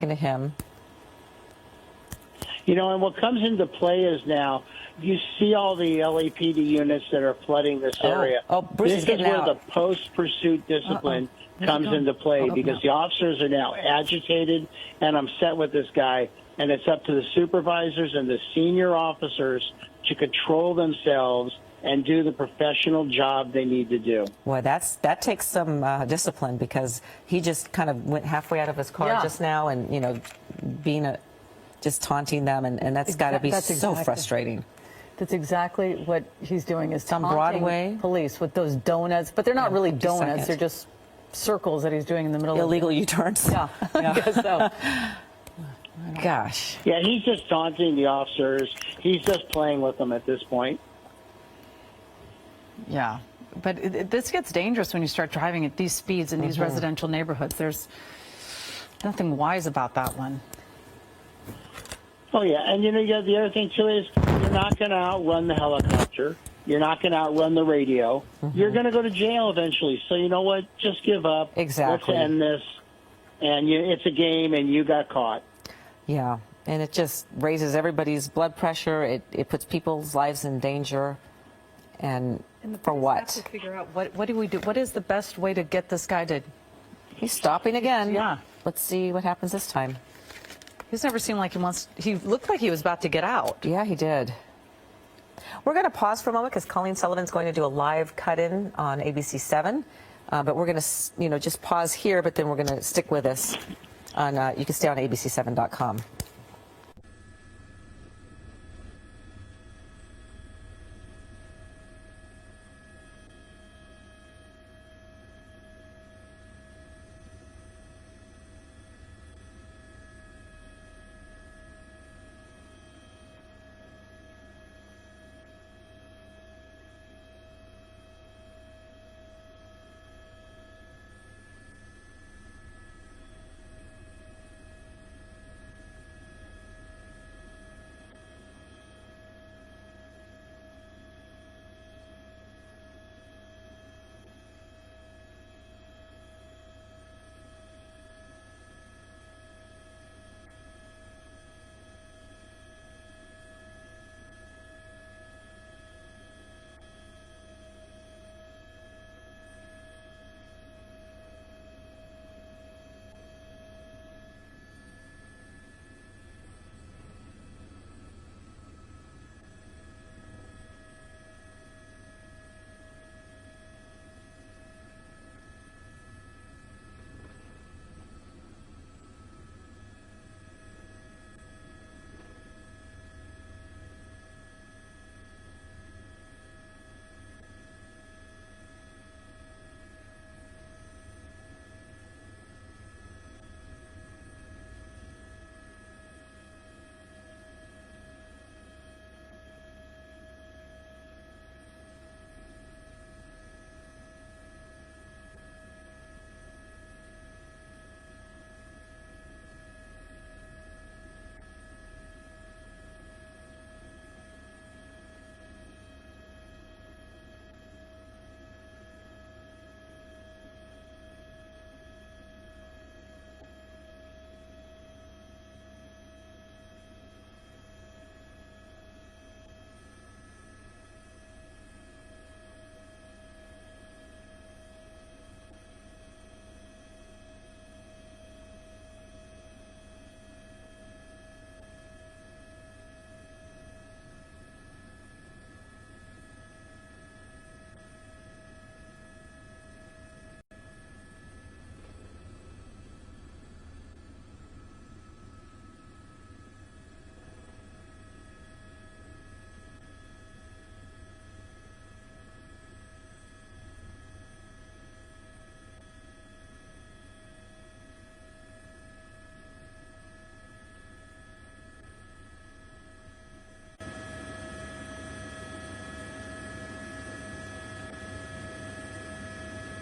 to him. You know, and what comes into play is now you see all the LAPD units that are flooding this area. Bruce This is is getting where out. the post-pursuit discipline comes into play because the officers are now agitated and upset with this guy, and it's up to the supervisors and the senior officers to control themselves and do the professional job they need to do. Boy, that takes some discipline, because he just kind of went halfway out of his car just now, and being just taunting them, and that's got to be so frustrating. That's exactly what he's doing, is on taunting Broadway police with those donuts, but they're not really donuts. They're just circles that he's doing in the middle illegal of U-turns. Yeah, I guess so. Gosh. Yeah, he's just taunting the officers. He's just playing with them at this point. Yeah, but this gets dangerous when you start driving at these speeds in these residential neighborhoods. There's nothing wise about that one. Oh, yeah, and the other thing, too, is you're not going to outrun the helicopter. You're not going to outrun the radio. You're going to go to jail eventually. So you know what? Just give up. Exactly. Let's end this. And it's a game, and you got caught. Yeah, and it just raises everybody's blood pressure. It puts people's lives in danger. And for what? Have to figure out what do we do? What is the best way to get this guy to? He's stopping again. Yeah. Let's see what happens this time. He's never seemed like he wants. He looked like he was about to get out. Yeah, he did. We're going to pause for a moment because Colleen Sullivan's going to do a live cut-in on ABC 7. But we're going to, just pause here, but then we're going to stick with us. You can stay on abc7.com.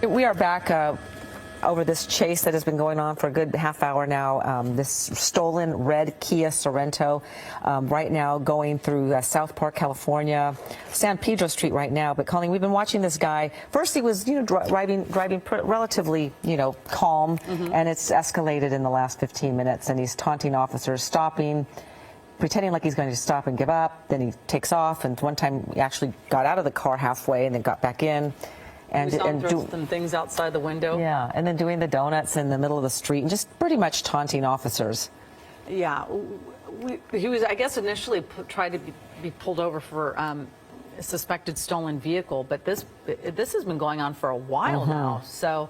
We are back over this chase that has been going on for a good half hour now. This stolen red Kia Sorento, right now going through South Park, California, San Pedro Street right now. But Colleen, we've been watching this guy. First, he was, driving relatively, calm, and it's escalated in the last 15 minutes. And he's taunting officers, stopping, pretending like he's going to stop and give up. Then he takes off, and one time he actually got out of the car halfway and then got back in. And throw some things outside the window. Yeah, and then doing the donuts in the middle of the street and just pretty much taunting officers. Yeah, he was, I guess, initially tried to be pulled over for a suspected stolen vehicle, but this has been going on for a while now. So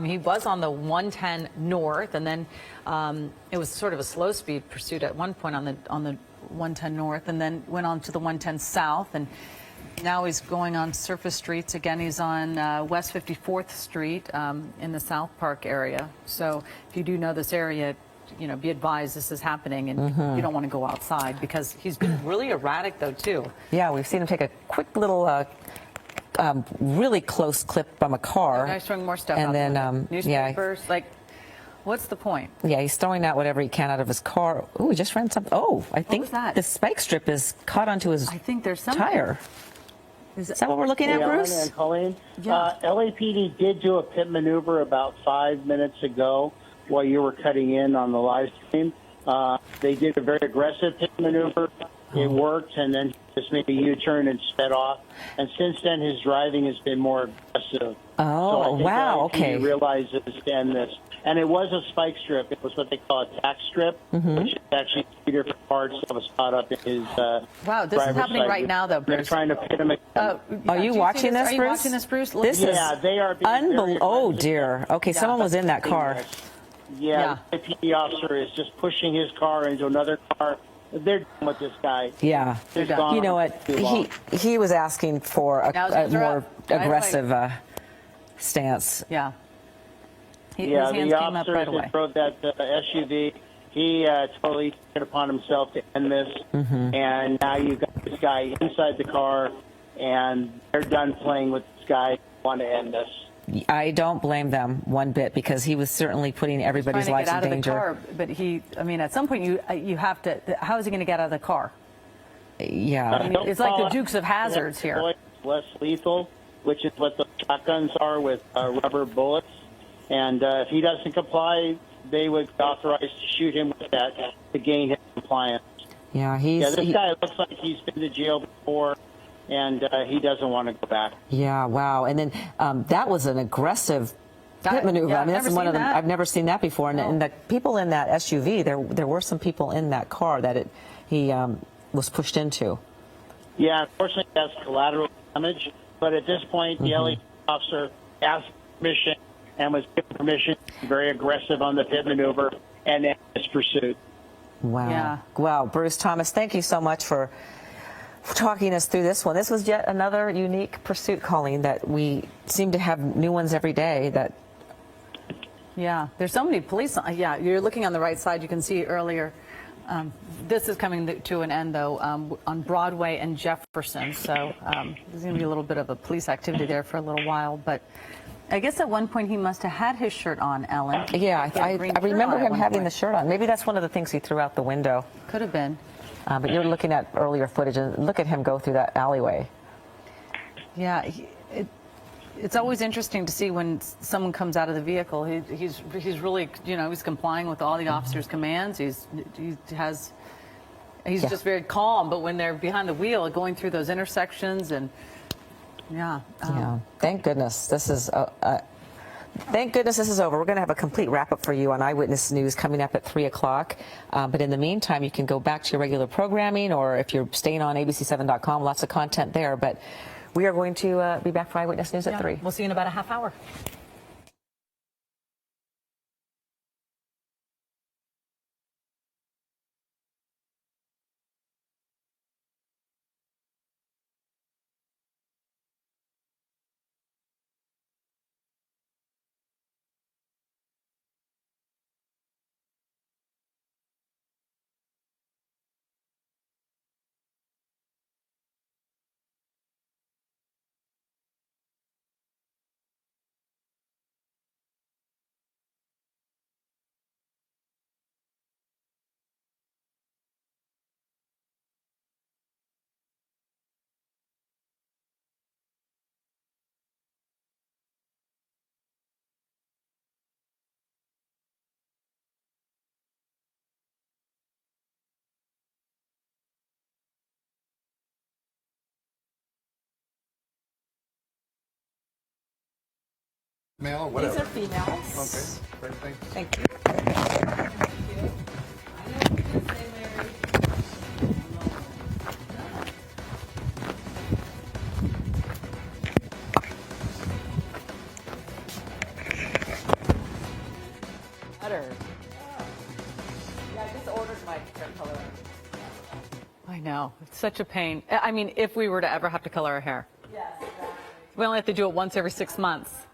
he was on the 110 North, and then it was sort of a slow speed pursuit at one point on the 110 North, and then went on to the 110 South, and now he's going on surface streets again. He's on West 54th Street in the South Park area. So if you do know this area, be advised this is happening, and you don't want to go outside, because he's been really erratic though too. Yeah, we've seen him take a quick little, really close clip from a car. Now he's throwing more stuff and out then, newspapers, what's the point? Yeah, he's throwing out whatever he can out of his car. Oh, he just ran something. Oh, I think was that? the spike strip is caught onto his I think there's something. tire. Is that what we're looking at, Bruce? And Colleen, Yeah. LAPD did do a pit maneuver about 5 minutes ago while you were cutting in on the live stream. They did a very aggressive pit maneuver. It worked, and then he just made a U-turn and sped off. And since then, his driving has been more aggressive. Oh, so I think wow, LAPD okay. realizes and this. And it was a spike strip. It was what they call a tack strip, which is actually 3 different parts of a spot up in his Wow, this is driver's happening side. right now, though, They're Bruce. trying to pit him again. Are you watching this, Are you Bruce? watching this, Bruce? This Yeah, is they are being very Oh, aggressive. dear. Okay, someone was in that car. Yeah, the PD officer is just pushing his car into another car. They're done with this guy. Yeah. He's gone You know on what? too long. He was asking for Now his a hands are more up. Right away. aggressive stance. Yeah. Yeah, his hands the came up officer right away. that drove that SUV, he totally took it upon himself to end this. And now you've got this guy inside the car, and they're done playing with this guy. They want to end this. I don't blame them one bit, because he was certainly putting everybody's Trying to lives get in out of the danger. car, but at some point you have to. How is he going to get out of the car? Yeah. It's like the Dukes of Hazzards here. Less lethal, which is what the shotguns are with rubber bullets. And if he doesn't comply, they would authorize to shoot him with that to gain his compliance. Yeah, Yeah, this guy looks like he's been to jail before, and he doesn't want to go back. Yeah, wow. And then that was an aggressive pit maneuver. yeah, I mean, I've that's never one of seen them. that. I've never seen that before. And the people in that SUV, there were some people in that car that he was pushed into. Yeah, unfortunately, that's collateral damage. But at this point, the LA officer asked permission and was given permission to be very aggressive on the pit maneuver and end this pursuit. Wow. Yeah. Wow. Bruce Thomas, thank you so much for talking us through this one. This was yet another unique pursuit, Colleen, that we seem to have new ones every day. Yeah, there's so many police. Yeah, you're looking on the right side. You can see earlier. This is coming to an end, though, on Broadway and Jefferson. So there's going to be a little bit of a police activity there for a little while. But I guess at one point he must have had his shirt on, Ellen. Yeah, He had a green I shirt remember on at him one having point. the shirt on. Maybe that's one of the things he threw out the window. Could have been. But you're looking at earlier footage, and look at him go through that alleyway. Yeah, it's always interesting to see when someone comes out of the vehicle. He's really, he's complying with all the officer's commands. He's just very calm. But when they're behind the wheel, going through those intersections, and yeah. Thank goodness this is. Thank goodness this is over. We're going to have a complete wrap-up for you on Eyewitness News coming up at 3 o'clock. But in the meantime, you can go back to your regular programming, or if you're staying on abc7.com, lots of content there. But we are going to be back for Eyewitness News at 3. We'll see you in about a half hour. Male or These whatever. are females. Okay, great, thanks. Thank you. Better. Yeah, I just ordered my hair color. I know. It's such a pain. I mean, if we were to ever have to color our hair. Yes, exactly. We only have to do it once every 6 months.